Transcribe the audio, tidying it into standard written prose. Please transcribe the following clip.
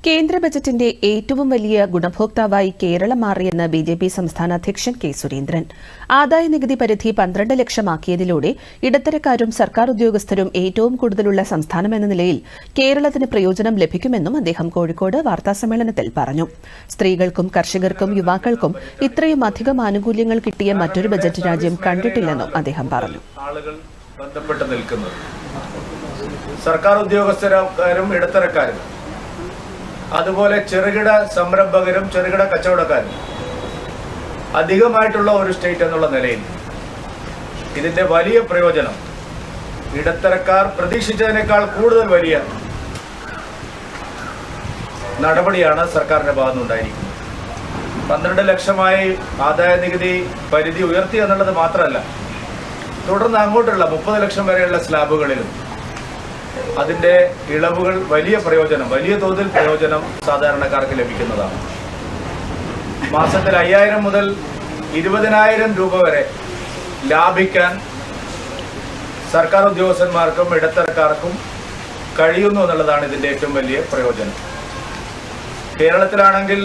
കേന്ദ്ര ബജറ്റിന്റെ ഏറ്റവും വലിയ ഗുണഭോക്താവായി കേരളം മാറിയെന്ന് ബിജെപി സംസ്ഥാന അധ്യക്ഷൻ കെ സുരേന്ദ്രൻ. ആദായനികുതി പരിധി 12 ലക്ഷമാക്കിയതിലൂടെ ഇടത്തരക്കാരും സർക്കാർ ഉദ്യോഗസ്ഥരും ഏറ്റവും കൂടുതലുള്ള സംസ്ഥാനമെന്ന നിലയിൽ കേരളത്തിന് പ്രയോജനം ലഭിക്കുമെന്നും അദ്ദേഹം കോഴിക്കോട് വാർത്താസമ്മേളനത്തിൽ പറഞ്ഞു. സ്ത്രീകൾക്കും കർഷകർക്കും യുവാക്കൾക്കും ഇത്രയും അധികം ആനുകൂല്യങ്ങൾ കിട്ടിയ മറ്റൊരു ബജറ്റ് രാജ്യം കണ്ടിട്ടില്ലെന്നും അദ്ദേഹം പറഞ്ഞു. സർക്കാർ ഉദ്യോഗസ്ഥരും ഇടത്തരക്കാരും അതുപോലെ ചെറുകിട സംരംഭകരും ചെറുകിട കച്ചവടക്കാരും അധികമായിട്ടുള്ള ഒരു സ്റ്റേറ്റ് എന്നുള്ള നിലയിൽ ഇതിന്റെ വലിയ പ്രയോജനം ഇടത്തരക്കാർ പ്രതീക്ഷിച്ചതിനേക്കാൾ കൂടുതൽ വലിയ നടപടിയാണ് സർക്കാരിന്റെ ഭാഗത്തുനിന്നുണ്ടായിരിക്കുന്നത്. 12 ലക്ഷമായി ആദായ നികുതി പരിധി ഉയർത്തി എന്നുള്ളത് മാത്രമല്ല, തുടർന്ന് അങ്ങോട്ടുള്ള 30 ലക്ഷം വരെയുള്ള സ്ലാബുകളിലും അതിന്റെ ഇളവുകൾ വലിയ തോതിൽ പ്രയോജനം സാധാരണക്കാർക്ക് ലഭിക്കുന്നതാണ്. മാസത്തിൽ 5000 മുതൽ 20,000 രൂപ വരെ ലാഭിക്കാൻ സർക്കാർ ഉദ്യോഗസ്ഥന്മാർക്കും ഇടത്തരക്കാർക്കും കഴിയുന്നു എന്നുള്ളതാണ് ഇതിന്റെ ഏറ്റവും വലിയ പ്രയോജനം. കേരളത്തിലാണെങ്കിൽ